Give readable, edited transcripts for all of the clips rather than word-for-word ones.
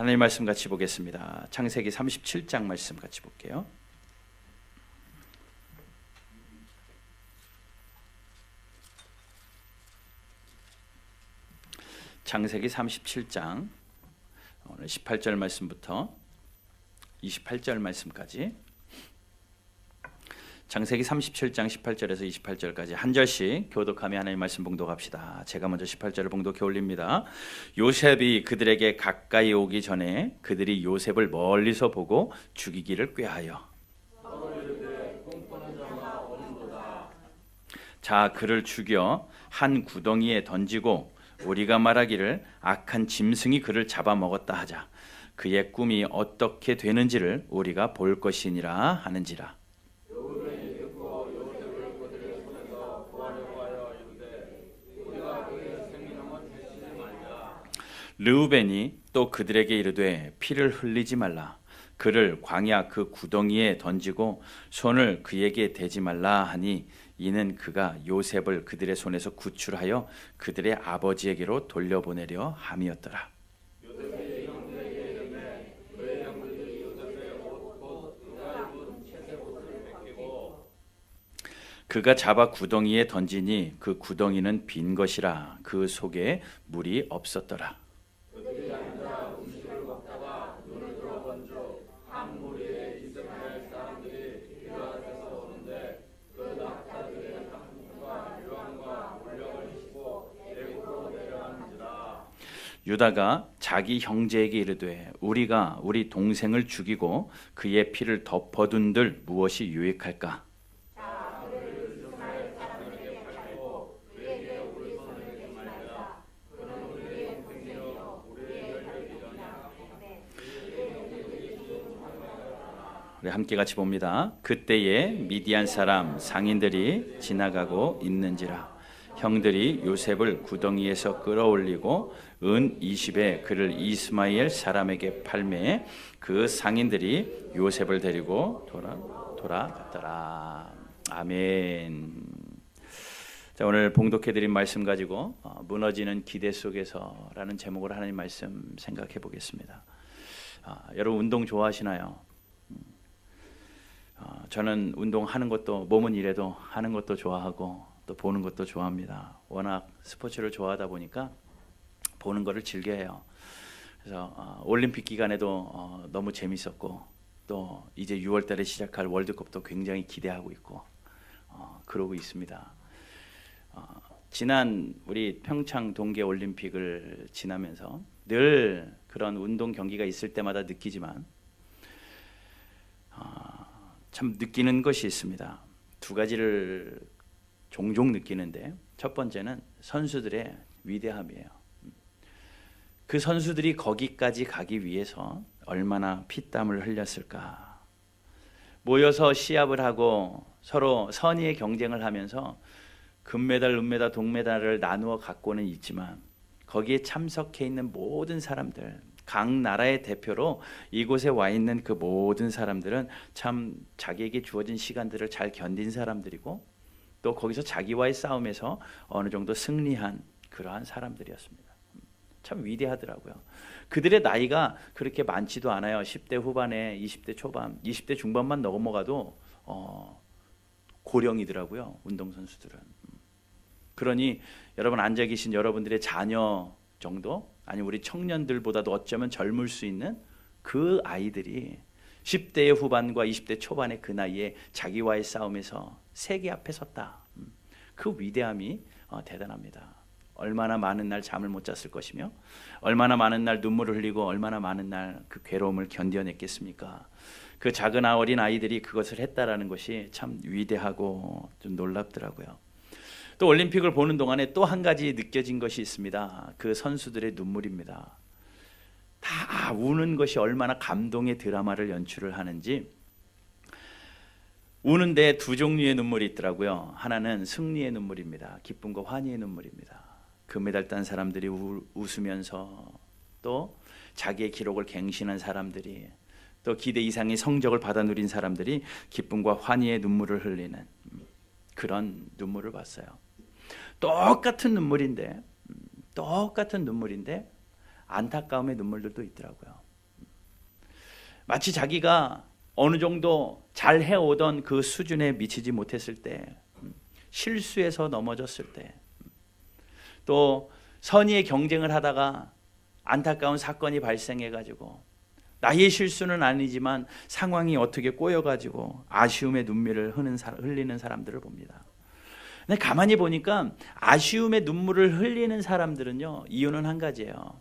하나님 말씀 같이 보겠습니다. 창세기 37장 말씀 같이 볼게요. 창세기 37장 오늘 18절 말씀부터 28절 말씀까지, 창세기 37장 18절에서 28절까지 한 절씩 교독하며 하나님 말씀 봉독합시다. 제가 먼저 18절을 봉독해 올립니다. 요셉이 그들에게 가까이 오기 전에 그들이 요셉을 멀리서 보고 죽이기를 꾀하여 자 그를 죽여 한 구덩이에 던지고 우리가 말하기를 악한 짐승이 그를 잡아먹었다 하자. 그의 꿈이 어떻게 되는지를 우리가 볼 것이니라 하는지라. 르우벤이 또 그들에게 이르되 피를 흘리지 말라. 그를 광야 그 구덩이에 던지고 손을 그에게 대지 말라 하니 이는 그가 요셉을 그들의 손에서 구출하여 그들의 아버지에게로 돌려보내려 함이었더라. 그가 잡아 구덩이에 던지니 그 구덩이는 빈 것이라 그 속에 물이 없었더라. 유다가 자기 형제에게 이르되 우리가 우리 동생을 죽이고 그의 피를 덮어둔들 무엇이 유익할까? 우리 함께 같이 봅니다. 그때에 미디안 사람 상인들이 지나가고 있는지라. 형들이 요셉을 구덩이에서 끌어올리고 은 20에 그를 이스마엘 사람에게 팔매 그 상인들이 요셉을 데리고 돌아갔더라. 아멘. 자, 오늘 봉독해드린 말씀 가지고 무너지는 기대 속에서라는 제목으로 하나님 말씀 생각해 보겠습니다. 여러분 운동 좋아하시나요? 저는 운동하는 것도 몸은 이래도 하는 것도 좋아하고 또 보는 것도 좋아합니다. 워낙 스포츠를 좋아하다 보니까 보는 거를 즐겨해요. 그래서 올림픽 기간에도 너무 재밌었고 또 이제 6월 달에 시작할 월드컵도 굉장히 기대하고 있고 그러고 있습니다. 지난 우리 평창 동계 올림픽을 지나면서 늘 그런 운동 경기가 있을 때마다 느끼지만 참 느끼는 것이 있습니다. 두 가지를 종종 느끼는데, 첫 번째는 선수들의 위대함이에요. 그 선수들이 거기까지 가기 위해서 얼마나 피땀을 흘렸을까. 모여서 시합을 하고 서로 선의의 경쟁을 하면서 금메달, 은메달, 동메달을 나누어 갖고는 있지만 거기에 참석해 있는 모든 사람들, 각 나라의 대표로 이곳에 와 있는 그 모든 사람들은 참 자기에게 주어진 시간들을 잘 견딘 사람들이고 또 거기서 자기와의 싸움에서 어느 정도 승리한 그러한 사람들이었습니다. 참 위대하더라고요. 그들의 나이가 그렇게 많지도 않아요. 10대 후반에 20대 초반, 20대 중반만 넘어가도 고령이더라고요. 운동선수들은. 그러니 여러분 앉아 계신 여러분들의 자녀 정도, 아니 우리 청년들보다도 어쩌면 젊을 수 있는 그 아이들이 10대의 후반과 20대 초반의 그 나이에 자기와의 싸움에서 세계 앞에 섰다. 그 위대함이 대단합니다. 얼마나 많은 날 잠을 못 잤을 것이며 얼마나 많은 날 눈물을 흘리고 얼마나 많은 날 그 괴로움을 견뎌냈겠습니까? 그 작은 어린 아이들이 그것을 했다라는 것이 참 위대하고 좀 놀랍더라고요. 또 올림픽을 보는 동안에 또 한 가지 느껴진 것이 있습니다. 그 선수들의 눈물입니다. 다 우는 것이 얼마나 감동의 드라마를 연출을 하는지. 우는데 두 종류의 눈물이 있더라고요. 하나는 승리의 눈물입니다. 기쁨과 환희의 눈물입니다. 금메달 딴 사람들이 웃으면서 또 자기의 기록을 갱신한 사람들이 또 기대 이상의 성적을 받아 누린 사람들이 기쁨과 환희의 눈물을 흘리는 그런 눈물을 봤어요. 똑같은 눈물인데 안타까움의 눈물들도 있더라고요. 마치 자기가 어느 정도 잘 해오던 그 수준에 미치지 못했을 때, 실수해서 넘어졌을 때, 또 선의의 경쟁을 하다가 안타까운 사건이 발생해가지고 나의 실수는 아니지만 상황이 어떻게 꼬여가지고 아쉬움의 눈물을 흘리는 사람들을 봅니다. 근데 가만히 보니까 아쉬움의 눈물을 흘리는 사람들은요, 이유는 한 가지예요.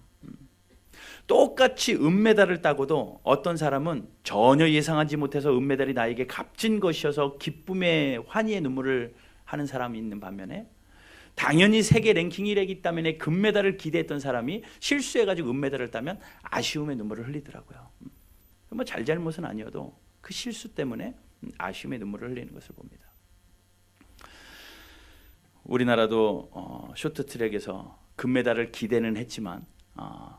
똑같이 은메달을 따고도 어떤 사람은 전혀 예상하지 못해서 은메달이 나에게 값진 것이어서 기쁨의 환희의 눈물을 하는 사람이 있는 반면에, 당연히 세계 랭킹 1위이기 때문에 금메달을 기대했던 사람이 실수해가지고 은메달을 따면 아쉬움의 눈물을 흘리더라고요. 뭐 잘잘못은 아니어도 그 실수 때문에 아쉬움의 눈물을 흘리는 것을 봅니다. 우리나라도 쇼트트랙에서 금메달을 기대는 했지만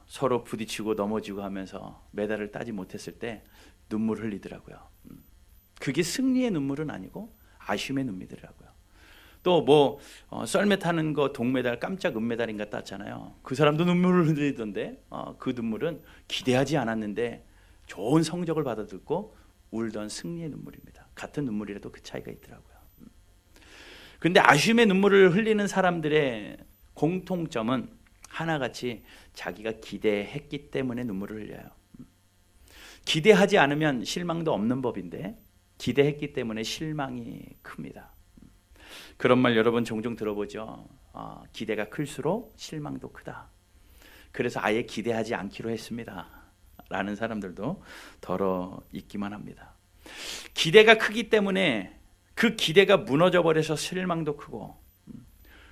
서로 부딪히고 넘어지고 하면서 메달을 따지 못했을 때 눈물 흘리더라고요. 그게 승리의 눈물은 아니고 아쉬움의 눈물이더라고요. 또 뭐 썰매 타는 거 동메달 깜짝 은메달인가 땄잖아요. 그 사람도 눈물을 흘리던데 그 눈물은 기대하지 않았는데 좋은 성적을 받아듣고 울던 승리의 눈물입니다. 같은 눈물이라도 그 차이가 있더라고요. 근데 아쉬움의 눈물을 흘리는 사람들의 공통점은 하나같이 자기가 기대했기 때문에 눈물을 흘려요. 기대하지 않으면 실망도 없는 법인데 기대했기 때문에 실망이 큽니다. 그런 말 여러분 종종 들어보죠. 기대가 클수록 실망도 크다. 그래서 아예 기대하지 않기로 했습니다 라는 사람들도 더러 있기만 합니다. 기대가 크기 때문에 그 기대가 무너져 버려서 실망도 크고,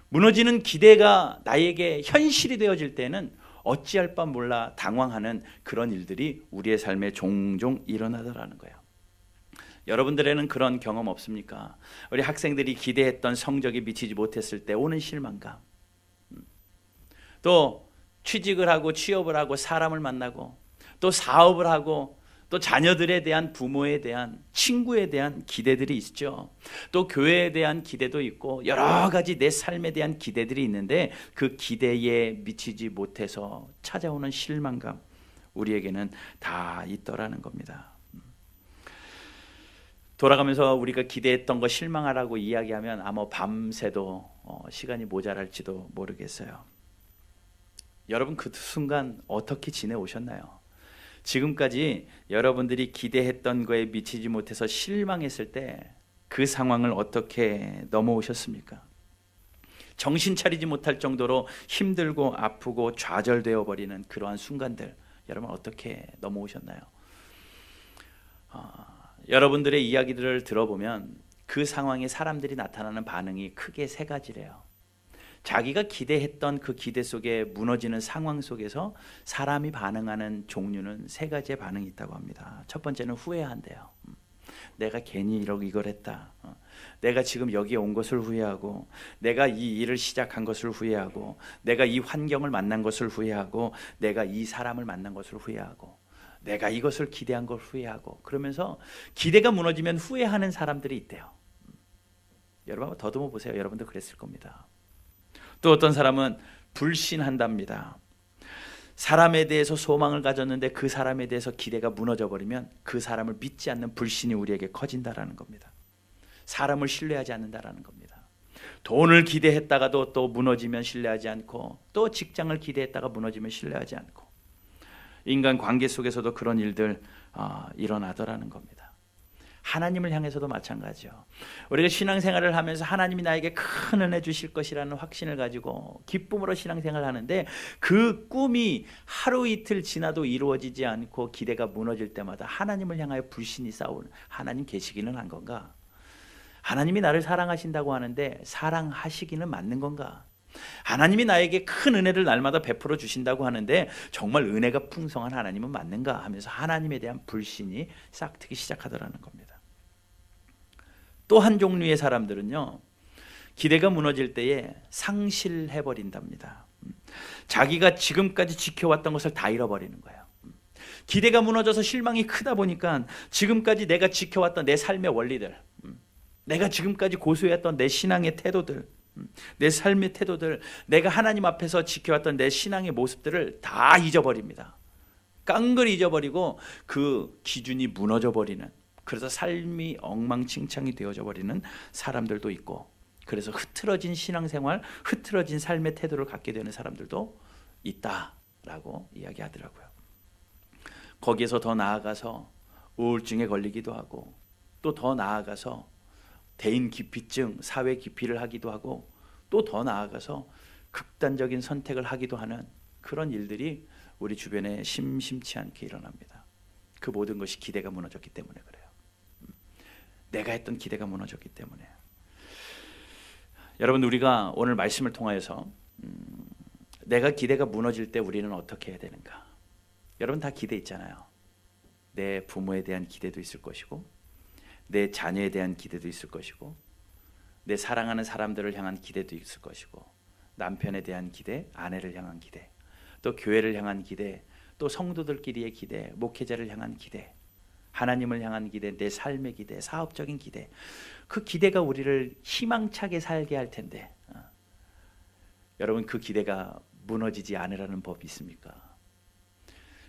무너지는 기대가 나에게 현실이 되어질 때는 어찌할 바 몰라 당황하는 그런 일들이 우리의 삶에 종종 일어나더라는 거예요. 여러분들에는 그런 경험 없습니까? 우리 학생들이 기대했던 성적이 미치지 못했을 때 오는 실망감, 또 취직을 하고 취업을 하고 사람을 만나고 또 사업을 하고 또 자녀들에 대한, 부모에 대한, 친구에 대한 기대들이 있죠. 또 교회에 대한 기대도 있고 여러 가지 내 삶에 대한 기대들이 있는데 그 기대에 미치지 못해서 찾아오는 실망감, 우리에게는 다 있더라는 겁니다. 돌아가면서 우리가 기대했던 거 실망하라고 이야기하면 아마 밤새도 시간이 모자랄지도 모르겠어요. 여러분 그 순간 어떻게 지내오셨나요? 지금까지 여러분들이 기대했던 거에 미치지 못해서 실망했을 때 그 상황을 어떻게 넘어오셨습니까? 정신 차리지 못할 정도로 힘들고 아프고 좌절되어 버리는 그러한 순간들, 여러분 어떻게 넘어오셨나요? 여러분들의 이야기들을 들어보면 그 상황에 사람들이 나타나는 반응이 크게 세 가지래요. 자기가 기대했던 그 기대 속에 무너지는 상황 속에서 사람이 반응하는 종류는 세 가지의 반응이 있다고 합니다. 첫 번째는 후회한대요. 내가 괜히 이걸 했다. 내가 지금 여기에 온 것을 후회하고, 내가 이 일을 시작한 것을 후회하고, 내가 이 환경을 만난 것을 후회하고, 내가 이 사람을 만난 것을 후회하고, 내가 이것을 기대한 걸 후회하고, 그러면서 기대가 무너지면 후회하는 사람들이 있대요. 여러분 한번 더듬어 보세요. 여러분도 그랬을 겁니다. 또 어떤 사람은 불신한답니다. 사람에 대해서 소망을 가졌는데 그 사람에 대해서 기대가 무너져 버리면 그 사람을 믿지 않는 불신이 우리에게 커진다라는 겁니다. 사람을 신뢰하지 않는다라는 겁니다. 돈을 기대했다가도 또 무너지면 신뢰하지 않고, 또 직장을 기대했다가 무너지면 신뢰하지 않고, 인간 관계 속에서도 그런 일들 일어나더라는 겁니다. 하나님을 향해서도 마찬가지죠. 우리가 신앙생활을 하면서 하나님이 나에게 큰 은혜 주실 것이라는 확신을 가지고 기쁨으로 신앙생활을 하는데 그 꿈이 하루 이틀 지나도 이루어지지 않고 기대가 무너질 때마다 하나님을 향하여 불신이 싸우는, 하나님 계시기는 한 건가? 하나님이 나를 사랑하신다고 하는데 사랑하시기는 맞는 건가? 하나님이 나에게 큰 은혜를 날마다 베풀어 주신다고 하는데 정말 은혜가 풍성한 하나님은 맞는가 하면서 하나님에 대한 불신이 싹트기 시작하더라는 겁니다. 또 한 종류의 사람들은요, 기대가 무너질 때에 상실해버린답니다. 자기가 지금까지 지켜왔던 것을 다 잃어버리는 거예요. 기대가 무너져서 실망이 크다 보니까 지금까지 내가 지켜왔던 내 삶의 원리들, 내가 지금까지 고수해왔던 내 신앙의 태도들, 내 삶의 태도들, 내가 하나님 앞에서 지켜왔던 내 신앙의 모습들을 다 잊어버립니다. 깡그리 잊어버리고 그 기준이 무너져 버리는, 그래서 삶이 엉망진창이 되어져 버리는 사람들도 있고, 그래서 흐트러진 신앙생활, 흐트러진 삶의 태도를 갖게 되는 사람들도 있다라고 이야기하더라고요. 거기에서 더 나아가서 우울증에 걸리기도 하고, 또 더 나아가서 대인 기피증, 사회 기피를 하기도 하고, 또 더 나아가서 극단적인 선택을 하기도 하는 그런 일들이 우리 주변에 심심치 않게 일어납니다. 그 모든 것이 기대가 무너졌기 때문에 그래요. 내가 했던 기대가 무너졌기 때문에. 여러분, 우리가 오늘 말씀을 통하여서 내가 기대가 무너질 때 우리는 어떻게 해야 되는가? 여러분 다 기대 있잖아요. 내 부모에 대한 기대도 있을 것이고, 내 자녀에 대한 기대도 있을 것이고, 내 사랑하는 사람들을 향한 기대도 있을 것이고, 남편에 대한 기대, 아내를 향한 기대, 또 교회를 향한 기대, 또 성도들끼리의 기대, 목회자를 향한 기대, 하나님을 향한 기대, 내 삶의 기대, 사업적인 기대. 그 기대가 우리를 희망차게 살게 할 텐데, 여러분 그 기대가 무너지지 않으라는 법이 있습니까?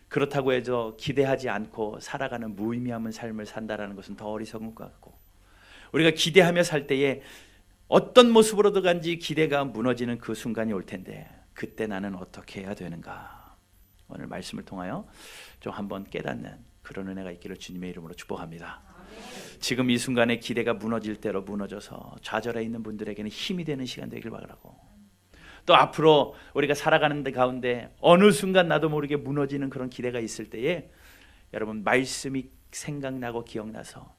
그렇다고 해서 기대하지 않고 살아가는 무의미한 삶을 산다라는 것은 더 어리석은 것 같고, 우리가 기대하며 살 때에 어떤 모습으로도 간지 기대가 무너지는 그 순간이 올 텐데, 그때 나는 어떻게 해야 되는가? 오늘 말씀을 통하여 좀 한번 깨닫는 그런 은혜가 있기를 주님의 이름으로 축복합니다. 지금 이 순간에 기대가 무너질 대로 무너져서 좌절해 있는 분들에게는 힘이 되는 시간 되길 바라고, 또 앞으로 우리가 살아가는 데 가운데 어느 순간 나도 모르게 무너지는 그런 기대가 있을 때에 여러분 말씀이 생각나고 기억나서,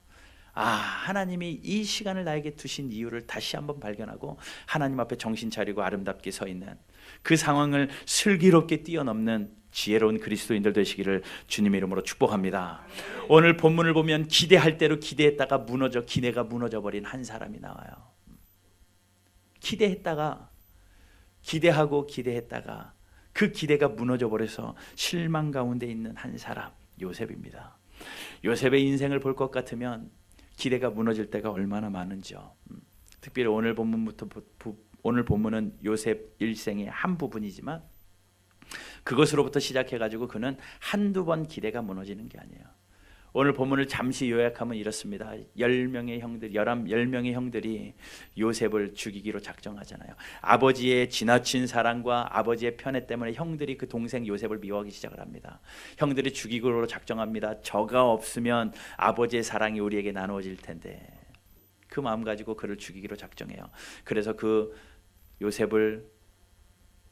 하나님이 이 시간을 나에게 두신 이유를 다시 한번 발견하고 하나님 앞에 정신 차리고 아름답게 서 있는 그 상황을 슬기롭게 뛰어넘는 지혜로운 그리스도인들 되시기를 주님의 이름으로 축복합니다. 오늘 본문을 보면 기대할 대로 기대했다가 기대가 무너져 버린 한 사람이 나와요. 기대했다가 그 기대가 무너져 버려서 실망 가운데 있는 한 사람, 요셉입니다. 요셉의 인생을 볼 것 같으면 기대가 무너질 때가 얼마나 많은지요. 특별히 오늘 본문은 요셉 일생의 한 부분이지만 그것으로부터 시작해가지고 그는 한두 번 기대가 무너지는 게 아니에요. 오늘 본문을 잠시 요약하면 이렇습니다. 10명의 형들이 요셉을 죽이기로 작정하잖아요. 아버지의 지나친 사랑과 아버지의 편애 때문에 형들이 그 동생 요셉을 미워하기 시작을 합니다. 형들이 죽이기로 작정합니다. 저가 없으면 아버지의 사랑이 우리에게 나누어질 텐데, 그 마음 가지고 그를 죽이기로 작정해요. 그래서 그 요셉을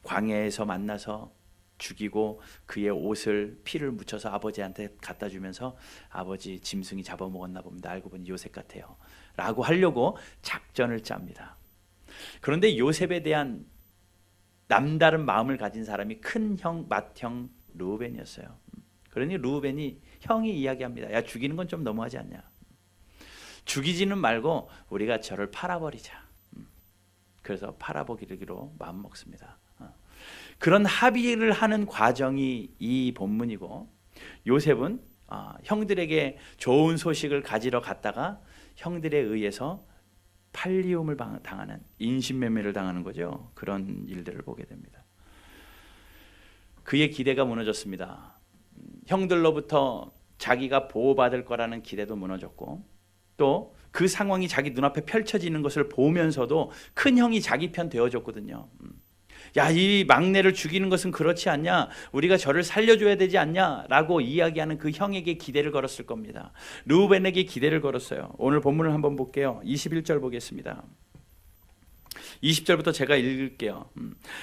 광야에서 만나서 죽이고 그의 옷을 피를 묻혀서 아버지한테 갖다 주면서, 아버지 짐승이 잡아먹었나 봅니다. 알고 보니 요셉 같아요 라고 하려고 작전을 짭니다. 그런데 요셉에 대한 남다른 마음을 가진 사람이 큰형 맏형 르우벤이었어요. 그러니 르우벤이 형이 이야기합니다. 야, 죽이는 건 좀 너무하지 않냐? 죽이지는 말고 우리가 저를 팔아버리자. 그래서 팔아버리기로 마음먹습니다. 그런 합의를 하는 과정이 이 본문이고, 요셉은 형들에게 좋은 소식을 가지러 갔다가 형들에 의해서 팔리움을 당하는, 인신매매를 당하는 거죠. 그런 일들을 보게 됩니다. 그의 기대가 무너졌습니다. 형들로부터 자기가 보호받을 거라는 기대도 무너졌고, 또 그 상황이 자기 눈앞에 펼쳐지는 것을 보면서도 큰 형이 자기 편 되어줬거든요. 야, 이 막내를 죽이는 것은 그렇지 않냐? 우리가 저를 살려줘야 되지 않냐? 라고 이야기하는 그 형에게 기대를 걸었을 겁니다. 르우벤에게 기대를 걸었어요. 오늘 본문을 한번 볼게요. 21절 보겠습니다. 20절부터 제가 읽을게요.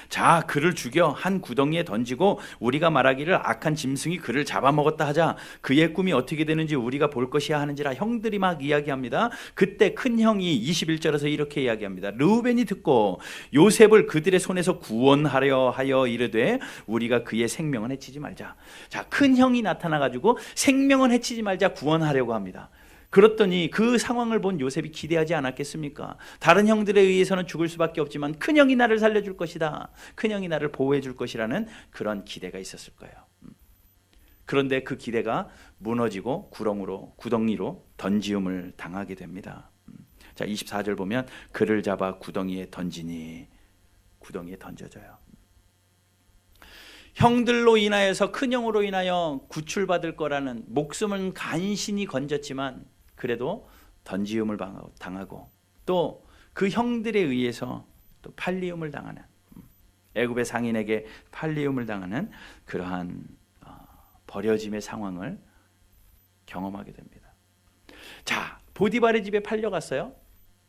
자, 그를 죽여 한 구덩이에 던지고 우리가 말하기를 악한 짐승이 그를 잡아먹었다 하자. 그의 꿈이 어떻게 되는지 우리가 볼 것이야 하는지라. 형들이 막 이야기합니다. 그때 큰 형이 21절에서 이렇게 이야기합니다. 르우벤이 듣고 요셉을 그들의 손에서 구원하려 하여 이르되 우리가 그의 생명은 해치지 말자. 자, 큰 형이 나타나가지고 생명은 해치지 말자, 구원하려고 합니다. 그렇더니 그 상황을 본 요셉이 기대하지 않았겠습니까? 다른 형들에 의해서는 죽을 수밖에 없지만 큰형이 나를 살려줄 것이다, 큰형이 나를 보호해 줄 것이라는 그런 기대가 있었을 거예요. 그런데 그 기대가 무너지고 구덩이로 던지움을 당하게 됩니다. 자, 24절 보면 그를 잡아 구덩이에 던지니, 구덩이에 던져져요. 형들로 인하여서 큰 형으로 인하여 구출받을 거라는 목숨은 간신히 건졌지만 그래도 던지움을 당하고 또 그 형들에 의해서 또 팔리움을 당하는, 애굽의 상인에게 팔리움을 당하는 그러한 버려짐의 상황을 경험하게 됩니다. 자, 보디발의 집에 팔려갔어요.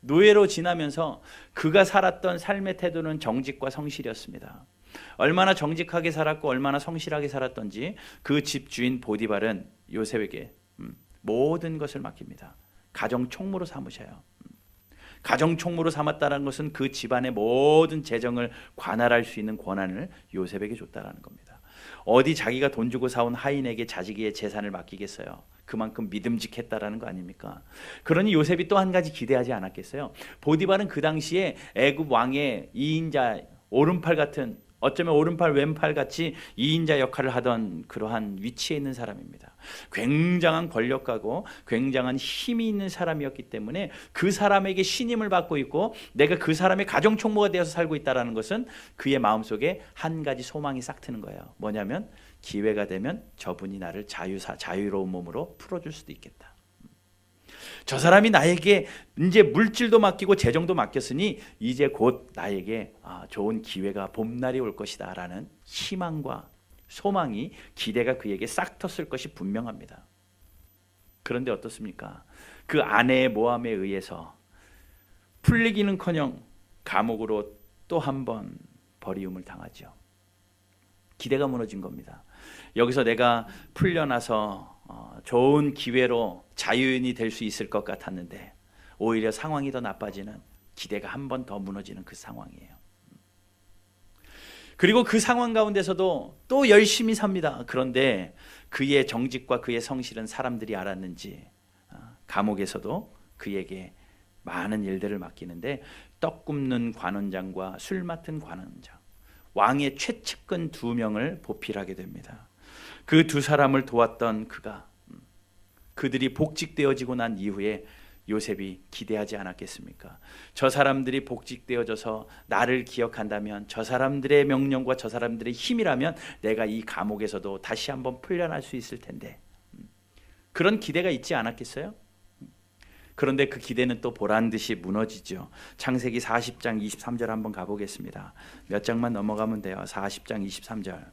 노예로 지나면서 그가 살았던 삶의 태도는 정직과 성실이었습니다. 얼마나 정직하게 살았고 얼마나 성실하게 살았던지 그 집 주인 보디발은 요셉에게 모든 것을 맡깁니다. 가정 총무로 삼으셔요. 가정 총무로 삼았다는 것은 그 집안의 모든 재정을 관할할 수 있는 권한을 요셉에게 줬다는 겁니다. 어디 자기가 돈 주고 사온 하인에게 자식의 재산을 맡기겠어요? 그만큼 믿음직했다라는 거 아닙니까? 그러니 요셉이 또 한 가지 기대하지 않았겠어요? 보디발은 그 당시에 애굽 왕의 2인자 오른팔 같은, 어쩌면 오른팔 왼팔 같이 2인자 역할을 하던 그러한 위치에 있는 사람입니다. 굉장한 권력가고 굉장한 힘이 있는 사람이었기 때문에 그 사람에게 신임을 받고 있고 내가 그 사람의 가정총무가 되어서 살고 있다는 것은 그의 마음속에 한 가지 소망이 싹 트는 거예요. 뭐냐면 기회가 되면 저분이 나를 자유로운 몸으로 풀어줄 수도 있겠다. 저 사람이 나에게 이제 물질도 맡기고 재정도 맡겼으니 이제 곧 나에게 좋은 기회가 봄날이 올 것이다 라는 희망과 소망이, 기대가 그에게 싹 텄을 것이 분명합니다. 그런데 어떻습니까? 그 아내의 모함에 의해서 풀리기는커녕 감옥으로 또 한 번 버리움을 당하죠. 기대가 무너진 겁니다. 여기서 내가 풀려나서 좋은 기회로 자유인이 될 수 있을 것 같았는데 오히려 상황이 더 나빠지는, 기대가 한 번 더 무너지는 그 상황이에요. 그리고 그 상황 가운데서도 또 열심히 삽니다. 그런데 그의 정직과 그의 성실은 사람들이 알았는지 감옥에서도 그에게 많은 일들을 맡기는데 떡 굽는 관원장과 술 맡은 관원장, 왕의 최측근 2명을 보필하게 됩니다. 그 두 사람을 도왔던 그들이 복직되어지고 난 이후에 요셉이 기대하지 않았겠습니까? 저 사람들이 복직되어져서 나를 기억한다면, 저 사람들의 명령과 저 사람들의 힘이라면 내가 이 감옥에서도 다시 한번 풀려날 수 있을 텐데, 그런 기대가 있지 않았겠어요? 그런데 그 기대는 또 보란듯이 무너지죠. 창세기 40장 23절 한번 가보겠습니다. 몇 장만 넘어가면 돼요. 40장 23절.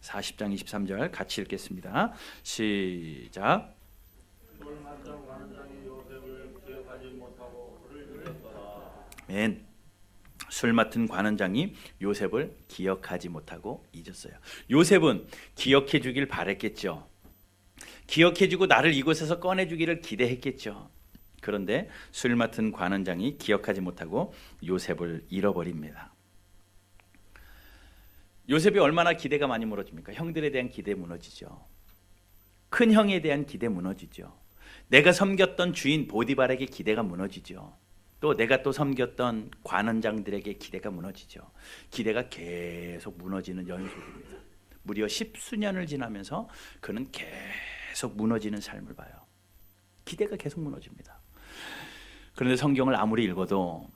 40장 23절 같이 읽겠습니다. 시작. 술 맡은 관원장이 요셉을 기억하지 못하고 잊었어요. 요셉은 기억해 주길 바랬겠죠. 기억해 주고 나를 이곳에서 꺼내 주기를 기대했겠죠. 그런데 술 맡은 관원장이 기억하지 못하고 요셉을 잃어버립니다. 요셉이 얼마나 기대가 많이 무너집니까? 형들에 대한 기대 무너지죠. 큰 형에 대한 기대 무너지죠. 내가 섬겼던 주인 보디발에게 기대가 무너지죠. 또 내가 또 섬겼던 관원장들에게 기대가 무너지죠. 기대가 계속 무너지는 연속입니다. 무려 10수년을 지나면서 그는 계속 무너지는 삶을 봐요. 기대가 계속 무너집니다. 그런데 성경을 아무리 읽어도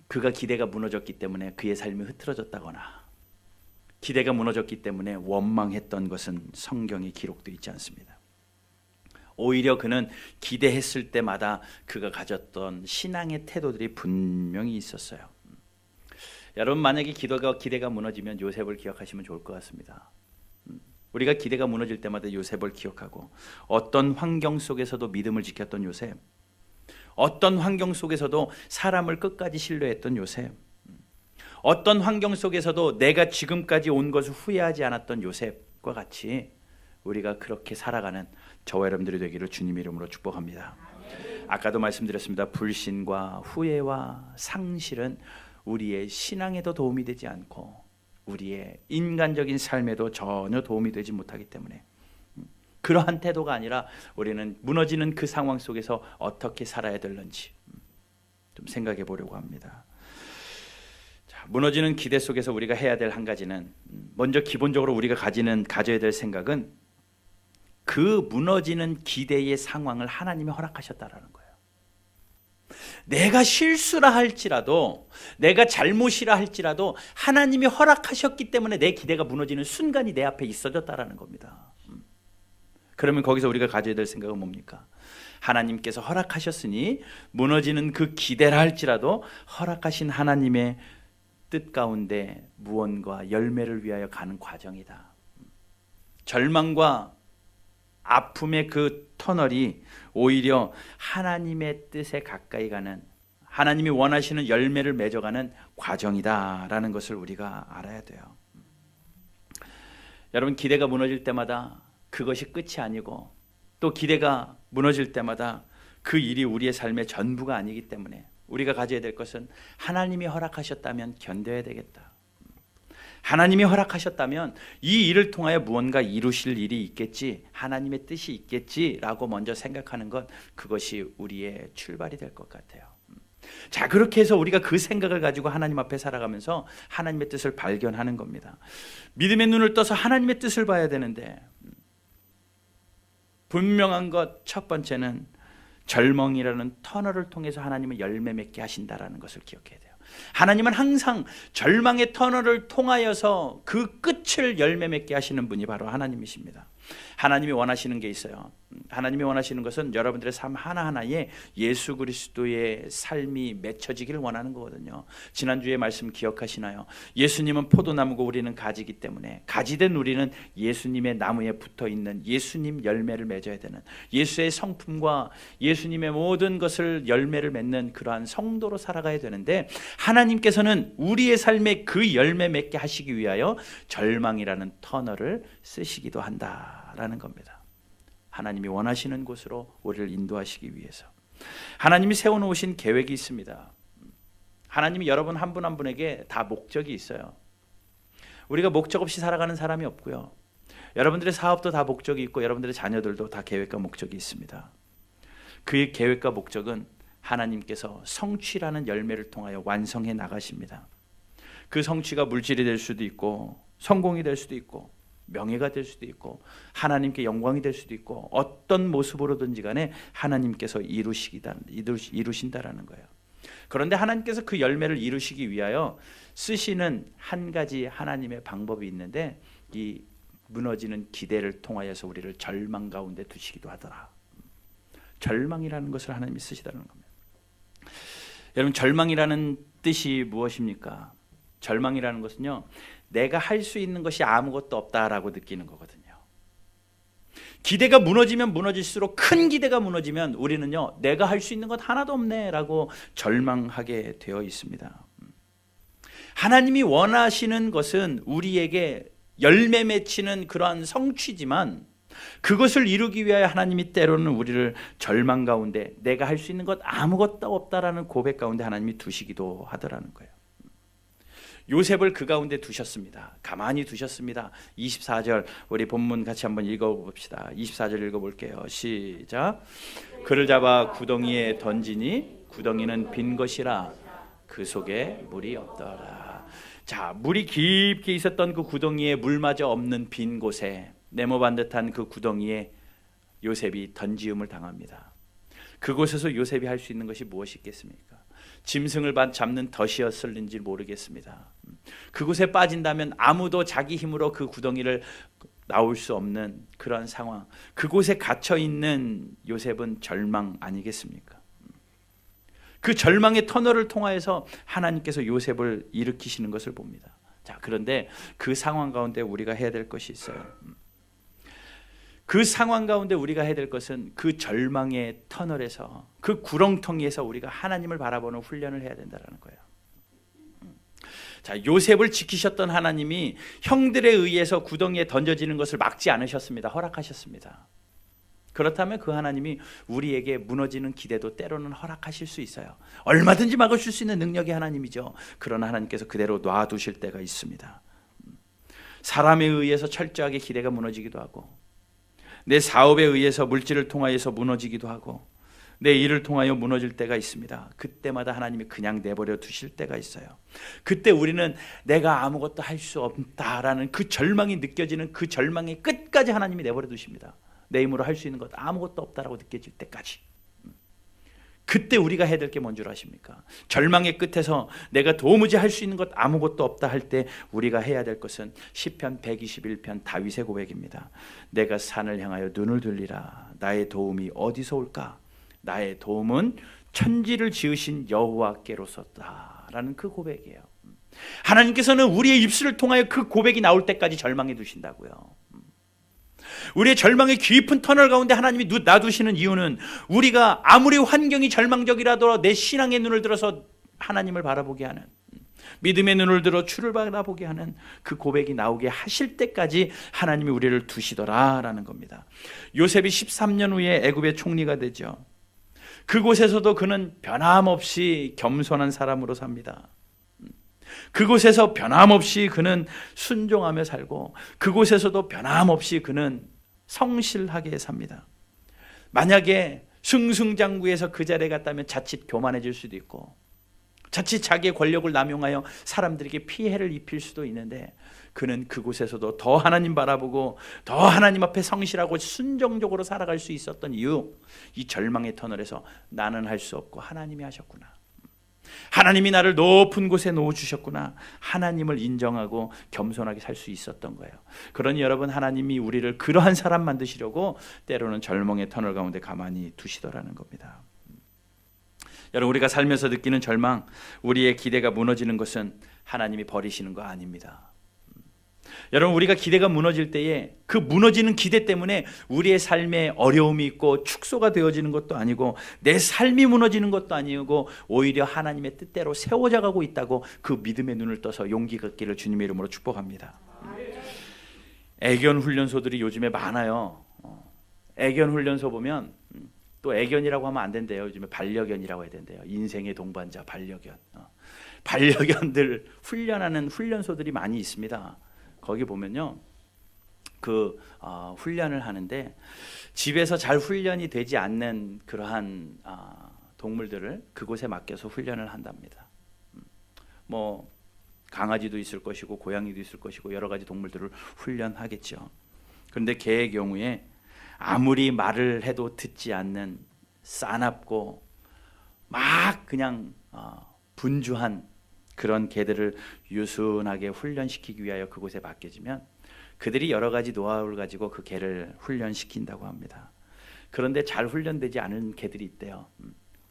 그가 기대가 무너졌기 때문에 그의 삶이 흐트러졌다거나 기대가 무너졌기 때문에 원망했던 것은 성경에 기록되어 있지 않습니다. 오히려 그는 기대했을 때마다 그가 가졌던 신앙의 태도들이 분명히 있었어요. 여러분, 만약에 기대가 무너지면 요셉을 기억하시면 좋을 것 같습니다. 우리가 기대가 무너질 때마다 요셉을 기억하고, 어떤 환경 속에서도 믿음을 지켰던 요셉, 어떤 환경 속에서도 사람을 끝까지 신뢰했던 요셉, 어떤 환경 속에서도 내가 지금까지 온 것을 후회하지 않았던 요셉과 같이 우리가 그렇게 살아가는 저와 여러분들이 되기를 주님의 이름으로 축복합니다. 아까도 말씀드렸습니다. 불신과 후회와 상실은 우리의 신앙에도 도움이 되지 않고 우리의 인간적인 삶에도 전혀 도움이 되지 못하기 때문에 그러한 태도가 아니라 우리는 무너지는 그 상황 속에서 어떻게 살아야 될는지 좀 생각해 보려고 합니다. 무너지는 기대 속에서 우리가 해야 될 한 가지는, 먼저 기본적으로 우리가 가져야 될 생각은 그 무너지는 기대의 상황을 하나님이 허락하셨다라는 거예요. 내가 실수라 할지라도, 내가 잘못이라 할지라도 하나님이 허락하셨기 때문에 내 기대가 무너지는 순간이 내 앞에 있어졌다라는 겁니다. 그러면 거기서 우리가 가져야 될 생각은 뭡니까? 하나님께서 허락하셨으니 무너지는 그 기대라 할지라도 허락하신 하나님의 뜻 가운데 무언가 열매를 위하여 가는 과정이다. 절망과 아픔의 그 터널이 오히려 하나님의 뜻에 가까이 가는, 하나님이 원하시는 열매를 맺어가는 과정이다라는 것을 우리가 알아야 돼요. 여러분, 기대가 무너질 때마다 그것이 끝이 아니고, 또 기대가 무너질 때마다 그 일이 우리의 삶의 전부가 아니기 때문에 우리가 가져야 될 것은 하나님이 허락하셨다면 견뎌야 되겠다. 하나님이 허락하셨다면 이 일을 통하여 무언가 이루실 일이 있겠지, 하나님의 뜻이 있겠지라고 먼저 생각하는 것, 그것이 우리의 출발이 될 것 같아요. 자, 그렇게 해서 우리가 그 생각을 가지고 하나님 앞에 살아가면서 하나님의 뜻을 발견하는 겁니다. 믿음의 눈을 떠서 하나님의 뜻을 봐야 되는데, 분명한 것 첫 번째는 절망이라는 터널을 통해서 하나님은 열매 맺게 하신다라는 것을 기억해야 돼요. 하나님은 항상 절망의 터널을 통하여서 그 끝을 열매 맺게 하시는 분이 바로 하나님이십니다. 하나님이 원하시는 게 있어요. 하나님이 원하시는 것은 여러분들의 삶 하나하나에 예수 그리스도의 삶이 맺혀지기를 원하는 거거든요. 지난주에 말씀 기억하시나요? 예수님은 포도나무고 우리는 가지이기 때문에 가지된 우리는 예수님의 나무에 붙어있는 예수님 열매를 맺어야 되는, 예수의 성품과 예수님의 모든 것을 열매를 맺는 그러한 성도로 살아가야 되는데, 하나님께서는 우리의 삶에 그 열매 맺게 하시기 위하여 절망이라는 터널을 쓰시기도 한다라는 겁니다. 하나님이 원하시는 곳으로 우리를 인도하시기 위해서 하나님이 세워놓으신 계획이 있습니다. 하나님이 여러분 한 분 한 분에게 다 목적이 있어요. 우리가 목적 없이 살아가는 사람이 없고요. 여러분들의 사업도 다 목적이 있고 여러분들의 자녀들도 다 계획과 목적이 있습니다. 그 계획과 목적은 하나님께서 성취라는 열매를 통하여 완성해 나가십니다. 그 성취가 물질이 될 수도 있고, 성공이 될 수도 있고, 명예가 될 수도 있고, 하나님께 영광이 될 수도 있고, 어떤 모습으로든지 간에 하나님께서 이루신다라는 거예요. 그런데 하나님께서 그 열매를 이루시기 위하여 쓰시는 한 가지 하나님의 방법이 있는데, 이 무너지는 기대를 통하여서 우리를 절망 가운데 두시기도 하더라. 절망이라는 것을 하나님이 쓰시다는 겁니다. 여러분, 절망이라는 뜻이 무엇입니까? 절망이라는 것은요, 내가 할 수 있는 것이 아무것도 없다라고 느끼는 거거든요. 기대가 무너지면 무너질수록, 큰 기대가 무너지면 우리는요, 내가 할 수 있는 것 하나도 없네라고 절망하게 되어 있습니다. 하나님이 원하시는 것은 우리에게 열매 맺히는 그러한 성취지만, 그것을 이루기 위하여 하나님이 때로는 우리를 절망 가운데, 내가 할 수 있는 것 아무것도 없다라는 고백 가운데 하나님이 두시기도 하더라는 거예요. 요셉을 그 가운데 두셨습니다. 가만히 두셨습니다. 24절 우리 본문 같이 한번 읽어봅시다. 24절 읽어볼게요. 시작. 그를 잡아 구덩이에 던지니 구덩이는 빈 것이라 그 속에 물이 없더라. 자, 물이 깊게 있었던 그 구덩이에 물마저 없는 빈 곳에, 네모 반듯한 그 구덩이에 요셉이 던지음을 당합니다. 그곳에서 요셉이 할 수 있는 것이 무엇이 있겠습니까? 짐승을 잡는 덫이었을는지 모르겠습니다. 그곳에 빠진다면 아무도 자기 힘으로 그 구덩이를 나올 수 없는 그런 상황, 그곳에 갇혀 있는 요셉은 절망 아니겠습니까? 그 절망의 터널을 통하여서 하나님께서 요셉을 일으키시는 것을 봅니다. 자, 그런데 그 상황 가운데 우리가 해야 될 것이 있어요. 그 상황 가운데 우리가 해야 될 것은 그 절망의 터널에서, 그 구렁텅이에서 우리가 하나님을 바라보는 훈련을 해야 된다는 거예요. 자, 요셉을 지키셨던 하나님이 형들에 의해서 구덩이에 던져지는 것을 막지 않으셨습니다. 허락하셨습니다. 그렇다면 그 하나님이 우리에게 무너지는 기대도 때로는 허락하실 수 있어요. 얼마든지 막으실 수 있는 능력이 하나님이죠. 그러나 하나님께서 그대로 놔두실 때가 있습니다. 사람에 의해서 철저하게 기대가 무너지기도 하고, 내 사업에 의해서 물질을 통하여서 무너지기도 하고, 내 일을 통하여 무너질 때가 있습니다. 그때마다 하나님이 그냥 내버려 두실 때가 있어요. 그때 우리는 내가 아무것도 할 수 없다라는 그 절망이 느껴지는 그 절망의 끝까지 하나님이 내버려 두십니다. 내 힘으로 할 수 있는 것 아무것도 없다라고 느껴질 때까지. 그때 우리가 해야 될 게 뭔 줄 아십니까? 절망의 끝에서 내가 도무지 할 수 있는 것 아무것도 없다 할 때 우리가 해야 될 것은 시편 121편 다윗의 고백입니다. 내가 산을 향하여 눈을 들리라. 나의 도움이 어디서 올까? 나의 도움은 천지를 지으신 여호와께로서다 라는 그 고백이에요. 하나님께서는 우리의 입술을 통하여 그 고백이 나올 때까지 절망해 두신다고요. 우리의 절망의 깊은 터널 가운데 하나님이 놔두시는 이유는 우리가 아무리 환경이 절망적이라도 내 신앙의 눈을 들어서 하나님을 바라보게 하는, 믿음의 눈을 들어 주를 바라보게 하는 그 고백이 나오게 하실 때까지 하나님이 우리를 두시더라라는 겁니다. 요셉이 13년 후에 애굽의 총리가 되죠. 그곳에서도 그는 변함없이 겸손한 사람으로 삽니다. 그곳에서 변함없이 그는 순종하며 살고, 그곳에서도 변함없이 그는 성실하게 삽니다. 만약에 승승장구해서 그 자리에 갔다면 자칫 교만해질 수도 있고, 자칫 자기의 권력을 남용하여 사람들에게 피해를 입힐 수도 있는데, 그는 그곳에서도 더 하나님 바라보고 더 하나님 앞에 성실하고 순종적으로 살아갈 수 있었던 이유, 이 절망의 터널에서 나는 할 수 없고 하나님이 하셨구나, 하나님이 나를 높은 곳에 놓아주셨구나, 하나님을 인정하고 겸손하게 살 수 있었던 거예요. 그러니 여러분, 하나님이 우리를 그러한 사람 만드시려고 때로는 절망의 터널 가운데 가만히 두시더라는 겁니다. 여러분, 우리가 살면서 느끼는 절망, 우리의 기대가 무너지는 것은 하나님이 버리시는 거 아닙니다. 여러분, 우리가 기대가 무너질 때에 그 무너지는 기대 때문에 우리의 삶에 어려움이 있고 축소가 되어지는 것도 아니고 내 삶이 무너지는 것도 아니고 오히려 하나님의 뜻대로 세워져 가고 있다고 그 믿음의 눈을 떠서 용기 갖기를 주님의 이름으로 축복합니다. 애견 훈련소들이 요즘에 많아요. 애견 훈련소 보면 또 애견이라고 하면 안 된대요. 요즘에 반려견이라고 해야 된대요. 인생의 동반자 반려견. 반려견들 훈련하는 훈련소들이 많이 있습니다. 거기 보면요, 훈련을 하는데 집에서 잘 훈련이 되지 않는 그러한 동물들을 그곳에 맡겨서 훈련을 한답니다. 뭐 강아지도 있을 것이고 고양이도 있을 것이고 여러 가지 동물들을 훈련하겠죠. 그런데 개의 경우에 아무리 말을 해도 듣지 않는 싸납고 막 그냥 분주한 그런 개들을 유순하게 훈련시키기 위하여 그곳에 맡겨지면 그들이 여러 가지 노하우를 가지고 그 개를 훈련시킨다고 합니다. 그런데 잘 훈련되지 않은 개들이 있대요.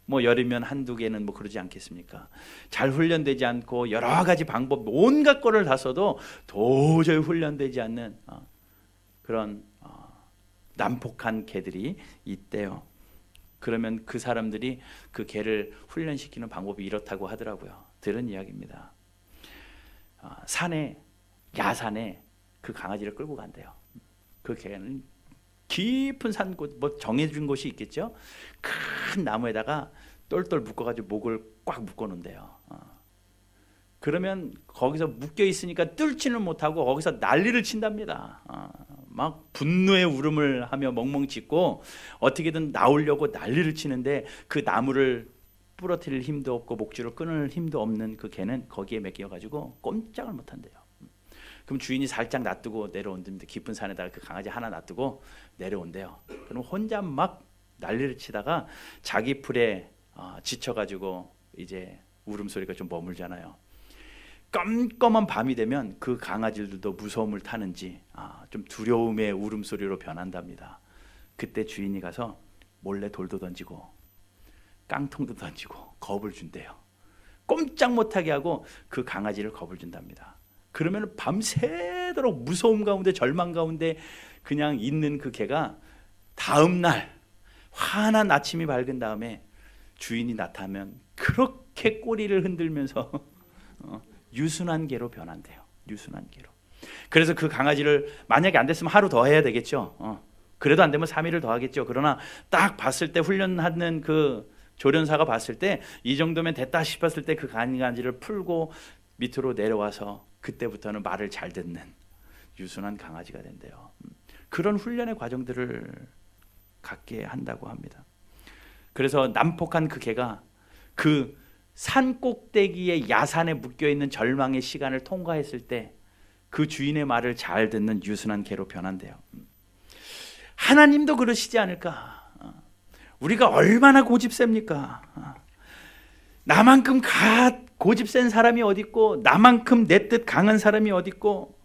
뭐 열이면 한두 개는 뭐 그러지 않겠습니까? 잘 훈련되지 않고 여러 가지 방법 온갖 거를 다 써도 도저히 훈련되지 않는 그런 난폭한 개들이 있대요. 그러면 그 사람들이 그 개를 훈련시키는 방법이 이렇다고 하더라고요. 들은 이야기입니다. 산에, 야산에 그 강아지를 끌고 간대요. 그 개는 깊은 산곳, 뭐 정해진 곳이 있겠죠. 큰 나무에다가 똘똘 묶어가지고 목을 꽉 묶어놓는데요. 그러면 거기서 묶여 있으니까 뚫지는 못하고 거기서 난리를 친답니다. 막 분노의 울음을 하며 멍멍 짖고 어떻게든 나오려고 난리를 치는데 그 나무를 부러뜨릴 힘도 없고 목줄을 끊을 힘도 없는 그 개는 거기에 맡겨가지고 꼼짝을 못한대요. 그럼 주인이 살짝 놔두고 내려온답니다. 깊은 산에다가 그 강아지 하나 놔두고 내려온대요. 그럼 혼자 막 난리를 치다가 자기 풀에 지쳐가지고 이제 울음소리가 좀 머물잖아요. 껌껌한 밤이 되면 그 강아지들도 무서움을 타는지 좀 두려움의 울음소리로 변한답니다. 그때 주인이 가서 몰래 돌도 던지고 깡통도 던지고 겁을 준대요. 꼼짝 못하게 하고 그 강아지를 겁을 준답니다. 그러면 밤새도록 무서움 가운데 절망 가운데 그냥 있는 그 개가 다음 날 환한 아침이 밝은 다음에 주인이 나타나면 그렇게 꼬리를 흔들면서 유순한 개로 변한대요. 유순한 개로. 그래서 그 강아지를 만약에 안 됐으면 하루 더 해야 되겠죠. 그래도 안 되면 3일을 더 하겠죠. 그러나 딱 봤을 때 훈련하는 그 조련사가 봤을 때 이 정도면 됐다 싶었을 때 그 강아지를 풀고 밑으로 내려와서 그때부터는 말을 잘 듣는 유순한 강아지가 된대요. 그런 훈련의 과정들을 갖게 한다고 합니다. 그래서 난폭한 그 개가 그 산 꼭대기에 야산에 묶여있는 절망의 시간을 통과했을 때 그 주인의 말을 잘 듣는 유순한 개로 변한대요. 하나님도 그러시지 않을까? 우리가 얼마나 고집셉니까? 나만큼 고집센 사람이 어딨고, 나만큼 내 뜻 강한 사람이 어딨고,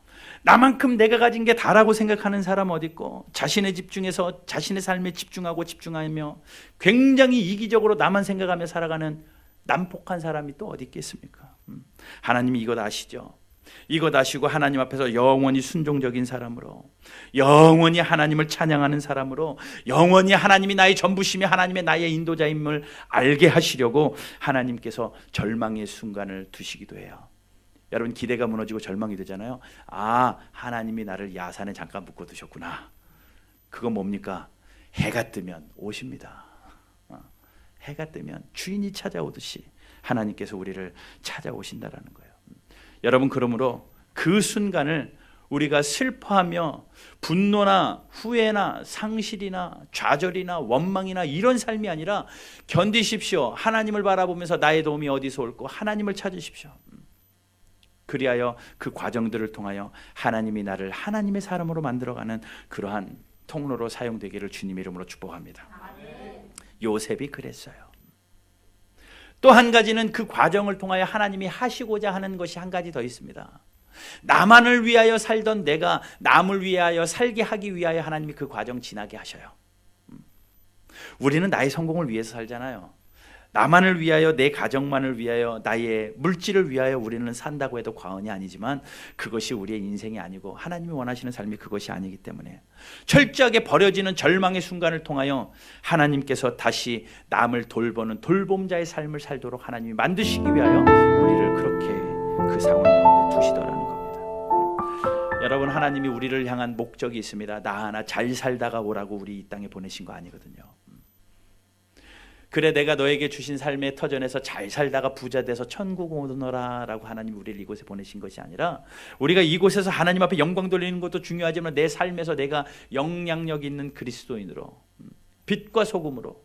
나만큼 내가 가진 게 다라고 생각하는 사람 어딨고, 자신의 집중해서 자신의 삶에 집중하며 굉장히 이기적으로 나만 생각하며 살아가는 난폭한 사람이 또 어디 있겠습니까? 하나님이 이것 아시죠? 이것 아시고 하나님 앞에서 영원히 순종적인 사람으로, 영원히 하나님을 찬양하는 사람으로, 영원히 하나님이 나의 전부시며 하나님의 나의 인도자임을 알게 하시려고 하나님께서 절망의 순간을 두시기도 해요. 여러분, 기대가 무너지고 절망이 되잖아요. 하나님이 나를 야산에 잠깐 묶어두셨구나. 그건 뭡니까? 해가 뜨면 오십니다. 해가 뜨면 주인이 찾아오듯이 하나님께서 우리를 찾아오신다라는 거예요. 여러분, 그러므로 그 순간을 우리가 슬퍼하며 분노나 후회나 상실이나 좌절이나 원망이나 이런 삶이 아니라 견디십시오. 하나님을 바라보면서 나의 도움이 어디서 올고 하나님을 찾으십시오. 그리하여 그 과정들을 통하여 하나님이 나를 하나님의 사람으로 만들어가는 그러한 통로로 사용되기를 주님의 이름으로 축복합니다. 요셉이 그랬어요. 또 한 가지는 그 과정을 통하여 하나님이 하시고자 하는 것이 한 가지 더 있습니다. 나만을 위하여 살던 내가 남을 위하여 살게 하기 위하여 하나님이 그 과정 지나게 하셔요. 우리는 나의 성공을 위해서 살잖아요. 나만을 위하여, 내 가정만을 위하여, 나의 물질을 위하여 우리는 산다고 해도 과언이 아니지만 그것이 우리의 인생이 아니고 하나님이 원하시는 삶이 그것이 아니기 때문에 철저하게 버려지는 절망의 순간을 통하여 하나님께서 다시 남을 돌보는 돌봄자의 삶을 살도록 하나님이 만드시기 위하여 우리를 그렇게 그 상황 가운데 두시더라는 겁니다. 여러분, 하나님이 우리를 향한 목적이 있습니다. 나 하나 잘 살다가 오라고 우리 이 땅에 보내신 거 아니거든요. 그래, 내가 너에게 주신 삶의 터전에서 잘 살다가 부자 돼서 천국 오너라 라고 하나님 우리를 이곳에 보내신 것이 아니라, 우리가 이곳에서 하나님 앞에 영광 돌리는 것도 중요하지만 내 삶에서 내가 영향력 있는 그리스도인으로, 빛과 소금으로,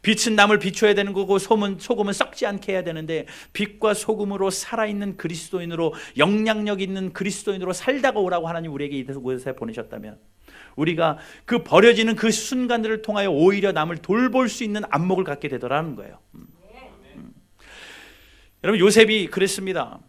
빛은 남을 비춰야 되는 거고 소금은 썩지 않게 해야 되는데, 빛과 소금으로 살아있는 그리스도인으로, 영향력 있는 그리스도인으로 살다가 오라고 하나님 우리에게 이곳에 보내셨다면, 우리가 그 버려지는 그 순간들을 통하여 오히려 남을 돌볼 수 있는 안목을 갖게 되더라는 거예요. 여러분, 요셉이 그랬습니다.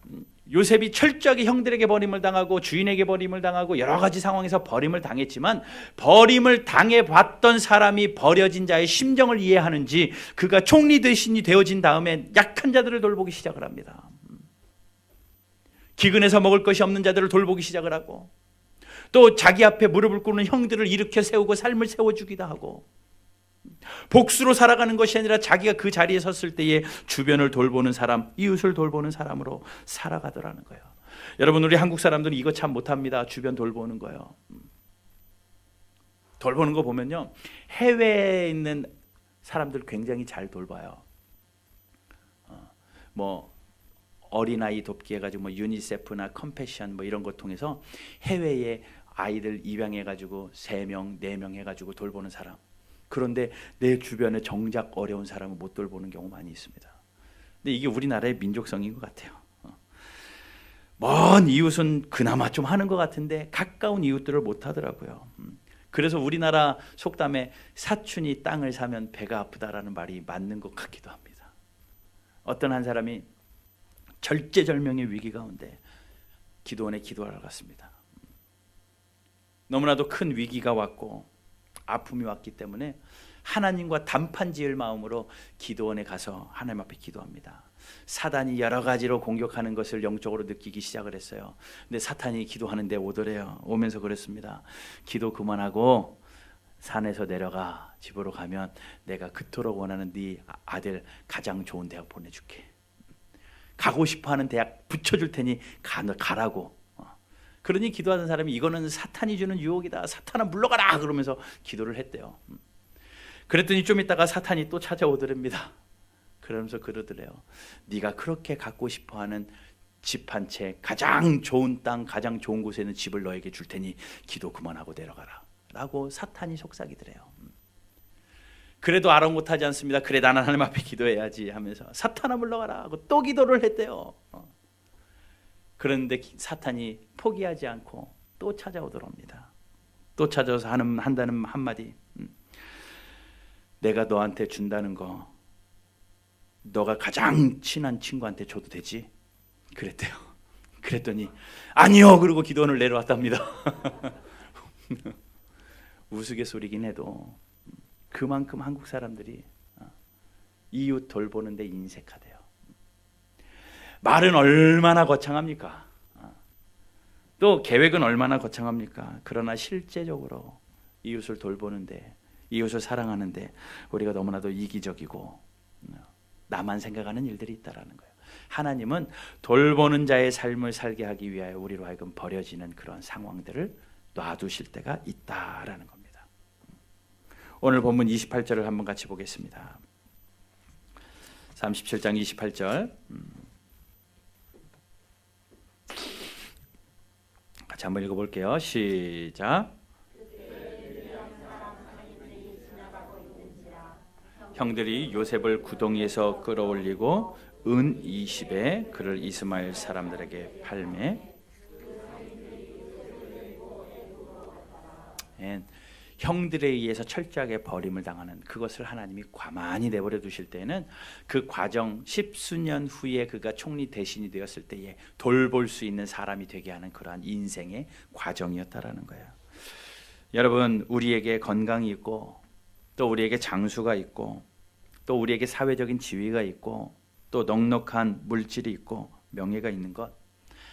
요셉이 철저하게 형들에게 버림을 당하고 주인에게 버림을 당하고 여러 가지 상황에서 버림을 당했지만, 버림을 당해봤던 사람이 버려진 자의 심정을 이해하는지 그가 총리 대신이 되어진 다음에 약한 자들을 돌보기 시작을 합니다. 기근해서 먹을 것이 없는 자들을 돌보기 시작을 하고, 또 자기 앞에 무릎을 꿇는 형들을 일으켜 세우고 삶을 세워주기도 하고, 복수로 살아가는 것이 아니라 자기가 그 자리에 섰을 때에 주변을 돌보는 사람, 이웃을 돌보는 사람으로 살아가더라는 거예요. 여러분, 우리 한국 사람들은 이거 참 못합니다. 주변 돌보는 거요. 돌보는 거 보면요, 해외에 있는 사람들 굉장히 잘 돌봐요. 어린아이 돕기 해가지고 유니세프나 컴패션 이런 거 통해서 해외에 아이들 입양해가지고 3명, 4명 해가지고 돌보는 사람. 그런데 내 주변에 정작 어려운 사람을 못 돌보는 경우 많이 있습니다. 근데 이게 우리나라의 민족성인 것 같아요. 먼 이웃은 그나마 좀 하는 것 같은데 가까운 이웃들을 못 하더라고요. 그래서 우리나라 속담에 사촌이 땅을 사면 배가 아프다라는 말이 맞는 것 같기도 합니다. 어떤 한 사람이 절제절명의 위기 가운데 기도원에 기도하러 갔습니다. 너무나도 큰 위기가 왔고 아픔이 왔기 때문에 하나님과 단판 지을 마음으로 기도원에 가서 하나님 앞에 기도합니다. 사단이 여러 가지로 공격하는 것을 영적으로 느끼기 시작을 했어요. 근데 사탄이 기도하는데 오더래요. 오면서 그랬습니다. 기도 그만하고 산에서 내려가, 집으로 가면 내가 그토록 원하는 네 아들 가장 좋은 대학 보내줄게. 가고 싶어하는 대학 붙여줄 테니 가라고. 그러니 기도하던 사람이 이거는 사탄이 주는 유혹이다, 사탄아 물러가라 그러면서 기도를 했대요. 그랬더니 좀 있다가 사탄이 또 찾아오더랍니다. 그러면서 그러더래요. 네가 그렇게 갖고 싶어하는 집 한 채, 가장 좋은 땅, 가장 좋은 곳에 있는 집을 너에게 줄 테니 기도 그만하고 내려가라 라고 사탄이 속삭이더래요. 그래도 아랑곳하지 않습니다. 그래, 나는 하나님 앞에 기도해야지 하면서 사탄아 물러가라 하고 또 기도를 했대요. 그런데 사탄이 포기하지 않고 또 찾아오더랍니다. 또 찾아와서 한다는 한마디, 내가 너한테 준다는 거 너가 가장 친한 친구한테 줘도 되지? 그랬대요. 그랬더니 아니요 그러고 기도원을 내려왔답니다. 우스갯소리긴 해도 그만큼 한국 사람들이 이웃 돌보는데 인색하대요. 말은 얼마나 거창합니까? 또 계획은 얼마나 거창합니까? 그러나 실제적으로 이웃을 돌보는데, 이웃을 사랑하는데 우리가 너무나도 이기적이고 나만 생각하는 일들이 있다라는 거예요. 하나님은 돌보는 자의 삶을 살게 하기 위하여 우리로 하여금 버려지는 그런 상황들을 놔두실 때가 있다라는 겁니다. 오늘 본문 28절을 한번 같이 보겠습니다. 37장 28절 같이 한번 읽어볼게요. 시작. 형들이 요셉을 구덩이에서 끌어올리고 은 20에 그를 이스마엘 사람들에게 팔매. 형들에 의해서 철저하게 버림을 당하는 그것을 하나님이 가만히 내버려 두실 때는 그 과정 10수년 후에 그가 총리 대신이 되었을 때에 돌볼 수 있는 사람이 되게 하는 그러한 인생의 과정이었다라는 거예요. 여러분, 우리에게 건강이 있고 또 우리에게 장수가 있고 또 우리에게 사회적인 지위가 있고 또 넉넉한 물질이 있고 명예가 있는 것,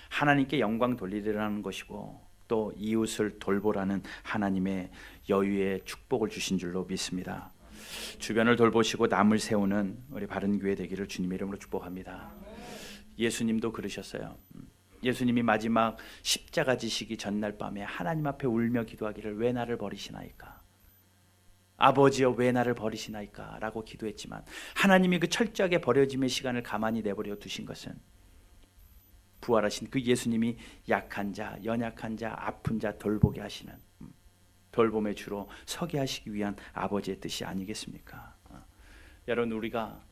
하나님께 영광 돌리라는 것이고 또 이웃을 돌보라는 하나님의 여유의 축복을 주신 줄로 믿습니다. 주변을 돌보시고 남을 세우는 우리 바른교회 되기를 주님의 이름으로 축복합니다. 예수님도 그러셨어요. 예수님이 마지막 십자가 지시기 전날 밤에 하나님 앞에 울며 기도하기를 왜 나를 버리시나이까? 아버지여 왜 나를 버리시나이까? 라고 기도했지만 하나님이 그 철저하게 버려짐의 시간을 가만히 내버려 두신 것은 부활하신 그 예수님이 약한 자, 연약한 자, 아픈 자 돌보게 하시는, 돌봄의 주로 서게 하시기 위한 아버지의 뜻이 아니겠습니까? 여러분, 우리가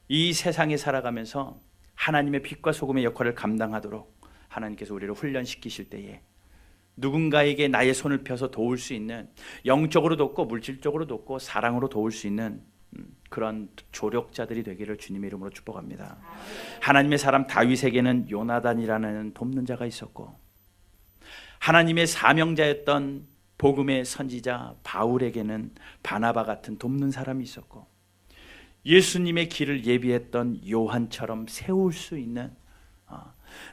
이 세상에 살아가면서 하나님의 빛과 소금의 역할을 감당하도록 하나님께서 우리를 훈련시키실 때에 누군가에게 나의 손을 펴서 도울 수 있는, 영적으로 돕고 물질적으로 돕고 사랑으로 도울 수 있는 그런 조력자들이 되기를 주님의 이름으로 축복합니다. 하나님의 사람 다윗에게는 요나단이라는 돕는 자가 있었고, 하나님의 사명자였던 복음의 선지자 바울에게는 바나바 같은 돕는 사람이 있었고, 예수님의 길을 예비했던 요한처럼 세울 수 있는,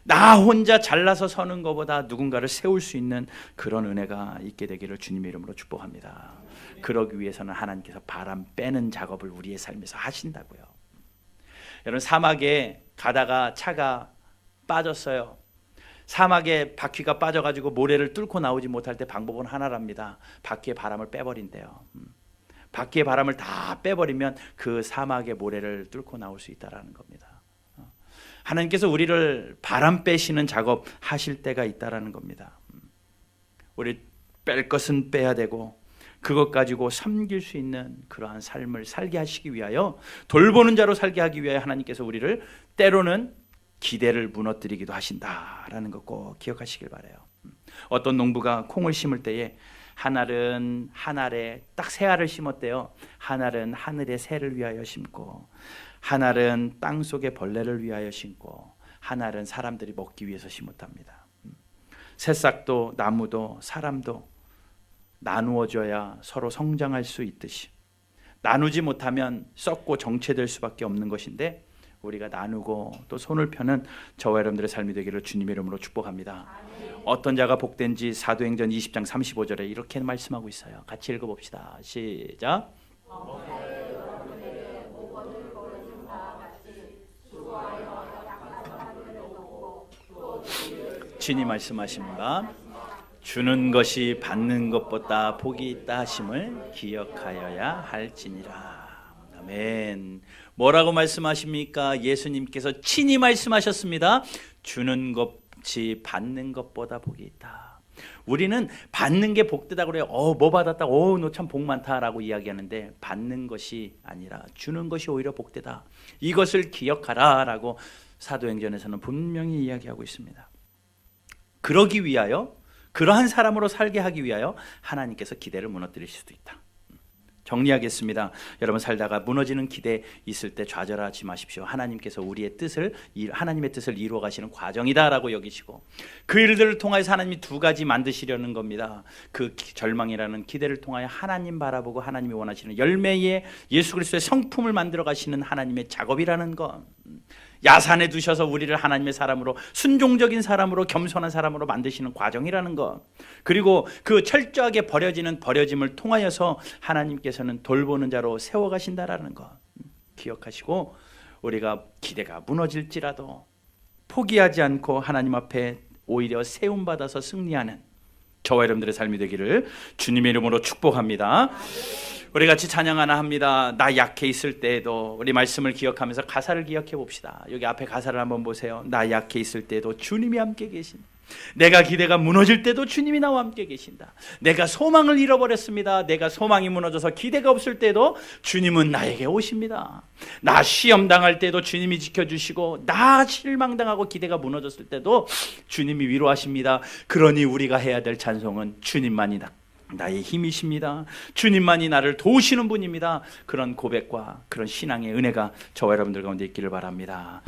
나 혼자 잘나서 서는 것보다 누군가를 세울 수 있는 그런 은혜가 있게 되기를 주님의 이름으로 축복합니다. 그러기 위해서는 하나님께서 바람 빼는 작업을 우리의 삶에서 하신다고요. 여러분, 사막에 가다가 차가 빠졌어요. 사막에 바퀴가 빠져가지고 모래를 뚫고 나오지 못할 때 방법은 하나랍니다. 바퀴의 바람을 빼버린대요. 바퀴의 바람을 다 빼버리면 그 사막의 모래를 뚫고 나올 수 있다라는 겁니다. 하나님께서 우리를 바람 빼시는 작업 하실 때가 있다라는 겁니다. 우리 뺄 것은 빼야 되고 그것 가지고 섬길 수 있는 그러한 삶을 살게 하시기 위하여, 돌보는 자로 살게 하기 위하여 하나님께서 우리를 때로는 기대를 무너뜨리기도 하신다라는 것 꼭 기억하시길 바라요. 어떤 농부가 콩을 심을 때에 한 알은 한 알에 딱 세 알을 심었대요. 한 알은 하늘의 새를 위하여 심고, 한 알은 땅속의 벌레를 위하여 심고, 한 알은 사람들이 먹기 위해서 심었답니다. 새싹도 나무도 사람도 나누어져야 서로 성장할 수 있듯이, 나누지 못하면 썩고 정체될 수밖에 없는 것인데 우리가 나누고 또 손을 펴는 저와 여러분들의 삶이 되기를 주님의 이름으로 축복합니다. 어떤 자가 복된지 사도행전 20장 35절에 이렇게 말씀하고 있어요. 같이 읽어봅시다. 시작. 주님 말씀하십니다. 주는 것이 받는 것보다 복이 있다 하심을 기억하여야 할지니라. 아멘. 뭐라고 말씀하십니까? 예수님께서 친히 말씀하셨습니다. 주는 것이 받는 것보다 복이 있다. 우리는 받는 게 복되다고 그래요. 뭐 받았다. 너 참 복 많다라고 이야기하는데, 받는 것이 아니라 주는 것이 오히려 복되다. 이것을 기억하라라고 사도행전에서는 분명히 이야기하고 있습니다. 그러기 위하여, 그러한 사람으로 살게 하기 위하여 하나님께서 기대를 무너뜨릴 수도 있다. 정리하겠습니다. 여러분 살다가 무너지는 기대 있을 때 좌절하지 마십시오. 하나님께서 하나님의 뜻을 이루어 가시는 과정이다라고 여기시고 그 일들을 통하여서 하나님이 두 가지 만드시려는 겁니다. 그 절망이라는 기대를 통하여 하나님 바라보고 하나님이 원하시는 열매의 예수 그리스도의 성품을 만들어 가시는 하나님의 작업이라는 것. 야산에 두셔서 우리를 하나님의 사람으로, 순종적인 사람으로, 겸손한 사람으로 만드시는 과정이라는 것. 그리고 그 철저하게 버려짐을 통하여서 하나님께서는 돌보는 자로 세워가신다라는 것 기억하시고, 우리가 기대가 무너질지라도 포기하지 않고 하나님 앞에 오히려 세움받아서 승리하는 저와 여러분들의 삶이 되기를 주님의 이름으로 축복합니다. 우리 같이 찬양 하나 합니다. 나 약해 있을 때에도, 우리 말씀을 기억하면서 가사를 기억해 봅시다. 여기 앞에 가사를 한번 보세요. 나 약해 있을 때도 주님이 함께 계신다. 내가 기대가 무너질 때도 주님이 나와 함께 계신다. 내가 소망을 잃어버렸습니다. 내가 소망이 무너져서 기대가 없을 때도 주님은 나에게 오십니다. 나 시험 당할 때도 주님이 지켜주시고, 나 실망당하고 기대가 무너졌을 때도 주님이 위로하십니다. 그러니 우리가 해야 될 찬송은 주님만이다. 나의 힘이십니다. 주님만이 나를 도우시는 분입니다. 그런 고백과 그런 신앙의 은혜가 저와 여러분들 가운데 있기를 바랍니다.